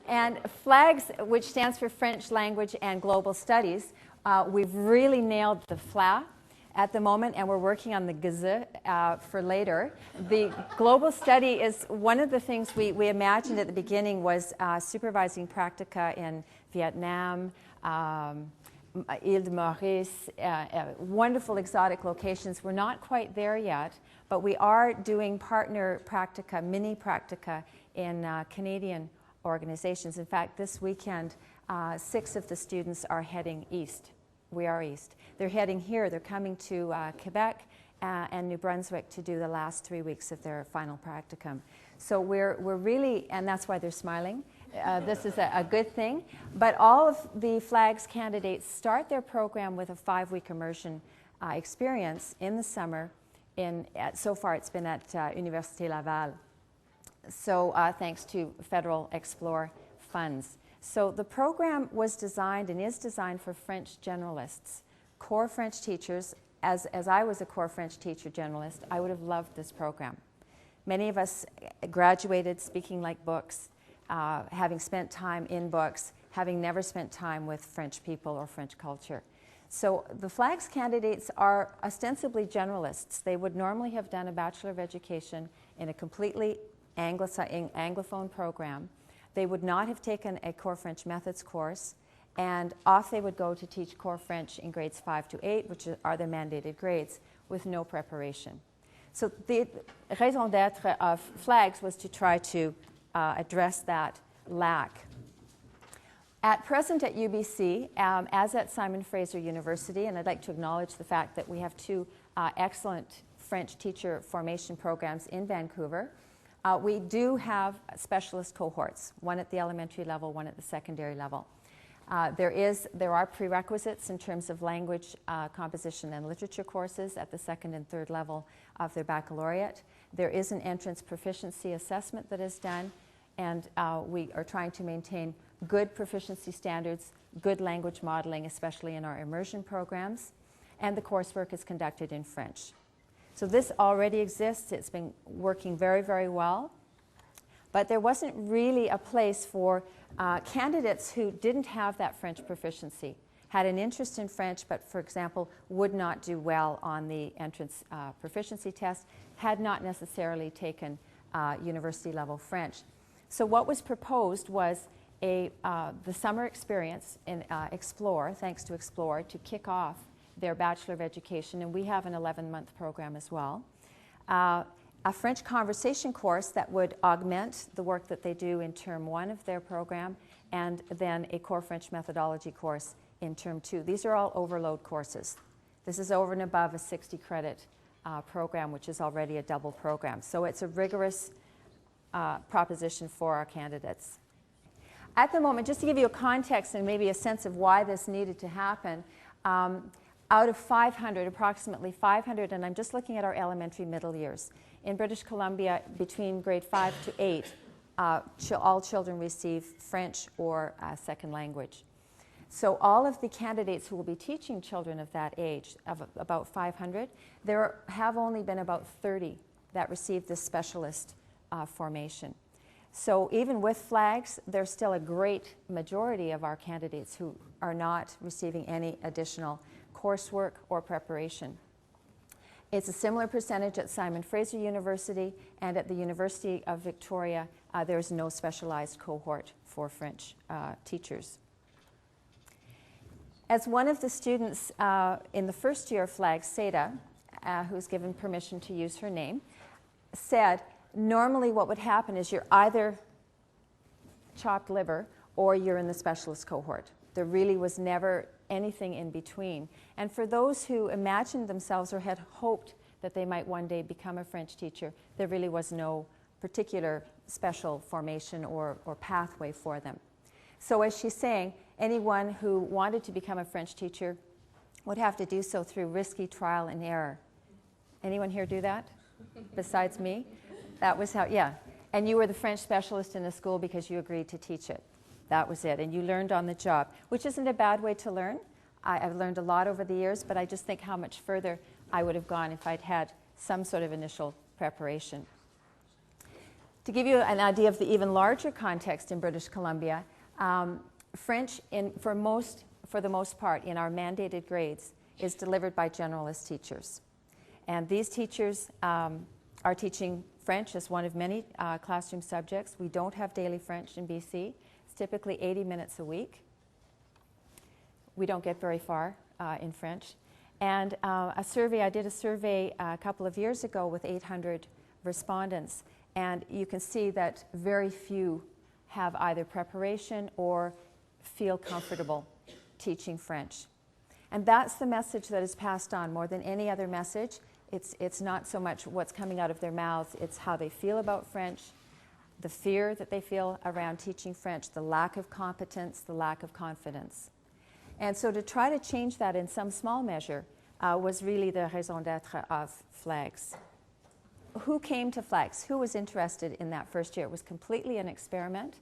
And FLAGS, which stands for French Language and Global Studies, we've really nailed the FLA at the moment, and we're working on the GZ for later. The global study is one of the things we imagined at the beginning was supervising practica in Vietnam, Ile de Maurice, wonderful exotic locations. We're not quite there yet, but we are doing partner practica, mini practica in Canadian organizations. In fact, this weekend, 6 of the students are heading east. We are east. They're heading here. They're coming to Quebec and New Brunswick to do the last 3 weeks of their final practicum. So we're really, and that's why they're smiling. This is a good thing. But all of the FLAGS candidates start their program with a 5-week immersion experience in the summer. So far it's been at Université Laval. So thanks to federal Explore funds. So the program was designed and is designed for French generalists, core French teachers. As I was a core French teacher generalist, I would have loved this program. Many of us graduated speaking like books, having spent time in books, having never spent time with French people or French culture. So the FLAGS candidates are ostensibly generalists. They would normally have done a Bachelor of Education in a completely Anglophone program. They would not have taken a Core French Methods course, and off they would go to teach Core French in grades 5 to 8, which are the mandated grades, with no preparation. So the raison d'etre of FLAGS was to try to address that lack. At present at UBC, as at Simon Fraser University, and I'd like to acknowledge the fact that we have 2 excellent French teacher formation programs in Vancouver, we do have specialist cohorts, one at the elementary level, one at the secondary level. There are prerequisites in terms of language, composition, and literature courses at the 2nd and 3rd level of their baccalaureate. There is an entrance proficiency assessment that is done, and we are trying to maintain good proficiency standards, good language modeling, especially in our immersion programs, and the coursework is conducted in French. So this already exists. It's been working very, very well. But there wasn't really a place for candidates who didn't have that French proficiency, had an interest in French, but, for example, would not do well on the entrance proficiency test, had not necessarily taken university-level French. So what was proposed was the summer experience in Explore, thanks to Explore, to kick off their Bachelor of Education, and we have an 11-month program as well. A French conversation course that would augment the work that they do in Term 1 of their program, and then a Core French Methodology course in Term 2. These are all overload courses. This is over and above a 60-credit program, which is already a double program. So it's a rigorous proposition for our candidates. At the moment, just to give you a context and maybe a sense of why this needed to happen, out of 500, approximately 500, and I'm just looking at our elementary middle years. In British Columbia, between grade 5 to 8, all children receive French or a second language. So all of the candidates who will be teaching children of that age, of about 500, there have only been about 30 that received this specialist formation. So even with FLAGS, there's still a great majority of our candidates who are not receiving any additional coursework or preparation. It's a similar percentage at Simon Fraser University, and at the University of Victoria, there's no specialized cohort for French teachers. As one of the students in the first year of FLAGS, Seda, who's given permission to use her name, said, normally what would happen is you're either chopped liver or you're in the specialist cohort. There really was never anything in between. And for those who imagined themselves or had hoped that they might one day become a French teacher, there really was no particular special formation or pathway for them. So as she's saying, anyone who wanted to become a French teacher would have to do so through risky trial and error. Anyone here do that besides me? That was how, yeah. And you were the French specialist in the school because you agreed to teach it. That was it. And you learned on the job, which isn't a bad way to learn. I've learned a lot over the years, but I just think how much further I would have gone if I'd had some sort of initial preparation. To give you an idea of the even larger context in British Columbia, French, for the most part, in our mandated grades, is delivered by generalist teachers. And these teachers are teaching French as one of many classroom subjects. We don't have daily French in BC. It's typically 80 minutes a week. We don't get very far in French. And I did a survey a couple of years ago with 800 respondents, and you can see that very few have either preparation or feel comfortable teaching French. And that's the message that is passed on more than any other message. It's not so much what's coming out of their mouths, it's how they feel about French, the fear that they feel around teaching French, the lack of competence, the lack of confidence. And so to try to change that in some small measure was really the raison d'etre of FLAGS. Who came to FLAGS? Who was interested in that first year? It was completely an experiment.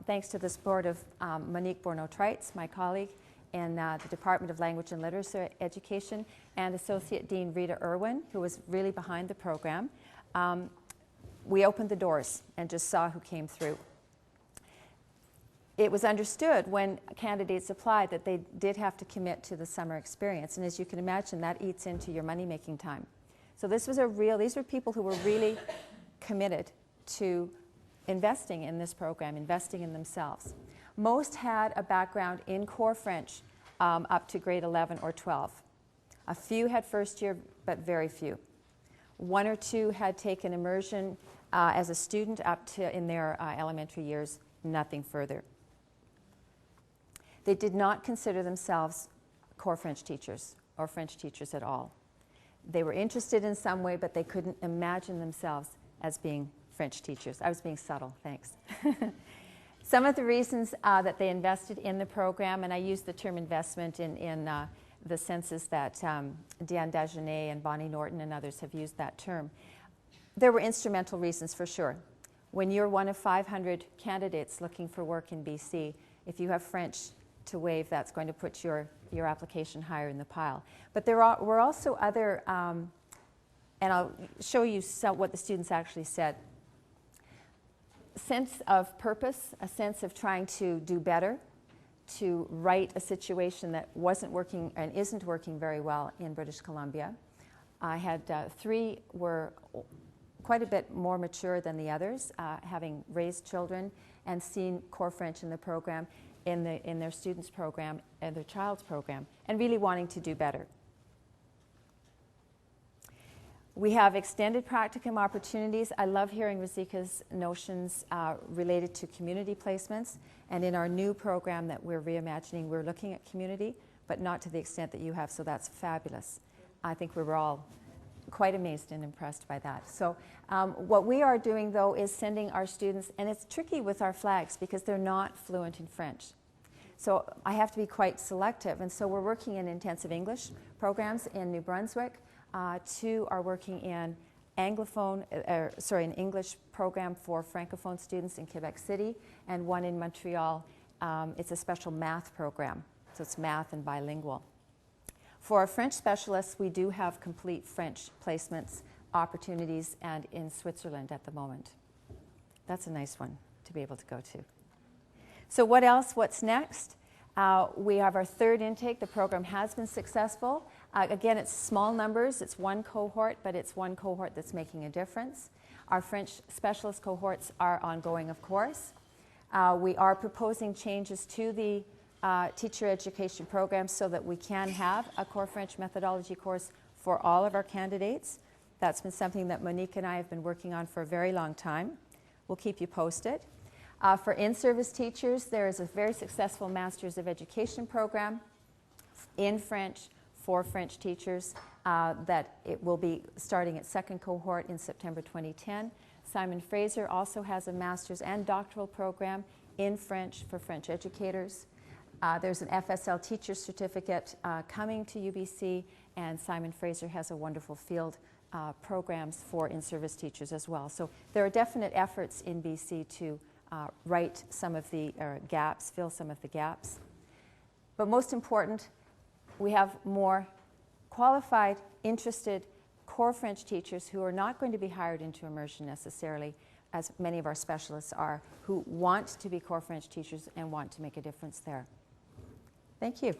Thanks to the support of Monique Bourneau-Treitz, my colleague in the Department of Language and Literature Education, and Associate Dean Rita Irwin, who was really behind the program. We opened the doors and just saw who came through. It was understood when candidates applied that they did have to commit to the summer experience, and as you can imagine, that eats into your money-making time. So these were people who were really committed to investing in this program, investing in themselves. Most had a background in core French up to grade 11 or 12. A few had first year, but very few. One or two had taken immersion as a student up to in their elementary years, nothing further. They did not consider themselves core French teachers or French teachers at all. They were interested in some way, but they couldn't imagine themselves as being French teachers. I was being subtle, thanks. Some of the reasons that they invested in the program, and I use the term investment in the senses that Diane Dagenet and Bonnie Norton and others have used that term. There were instrumental reasons for sure. When you're one of 500 candidates looking for work in BC, if you have French to waive, that's going to put your application higher in the pile. But there were also other, and I'll show you what the students actually said. Sense of purpose, a sense of trying to do better, to right a situation that wasn't working and isn't working very well in British Columbia. I had three were quite a bit more mature than the others, having raised children and seen core French in the program, in their students' program and their child's program, and really wanting to do better. We have extended practicum opportunities. I love hearing Razika's notions related to community placements, and in our new program that we're reimagining, we're looking at community, but not to the extent that you have, so that's fabulous. I think we were all quite amazed and impressed by that. So what we are doing, though, is sending our students, and it's tricky with our FLAGs because they're not fluent in French. So I have to be quite selective, and so we're working in intensive English programs in New Brunswick. Two are working in an English program for Francophone students in Quebec City, and one in Montreal. It's a special math program, so it's math and bilingual. For our French specialists, we do have complete French placements opportunities and in Switzerland at the moment. That's a nice one to be able to go to. So what else? What's next? We have our third intake. The program has been successful. Again, it's small numbers. It's one cohort, but it's one cohort that's making a difference. Our French specialist cohorts are ongoing, of course. We are proposing changes to the teacher education program so that we can have a core French methodology course for all of our candidates. That's been something that Monique and I have been working on for a very long time. We'll keep you posted. For in-service teachers, there is a very successful Masters of Education program in French for French teachers that it will be starting its second cohort in September 2010. Simon Fraser also has a master's and doctoral program in French for French educators. There's an FSL teacher certificate coming to UBC, and Simon Fraser has a wonderful field programs for in-service teachers as well. So there are definite efforts in BC to right some of the gaps, fill some of the gaps. But most important, we have more qualified, interested core French teachers who are not going to be hired into immersion necessarily as many of our specialists are, who want to be core French teachers and want to make a difference there. Thank you.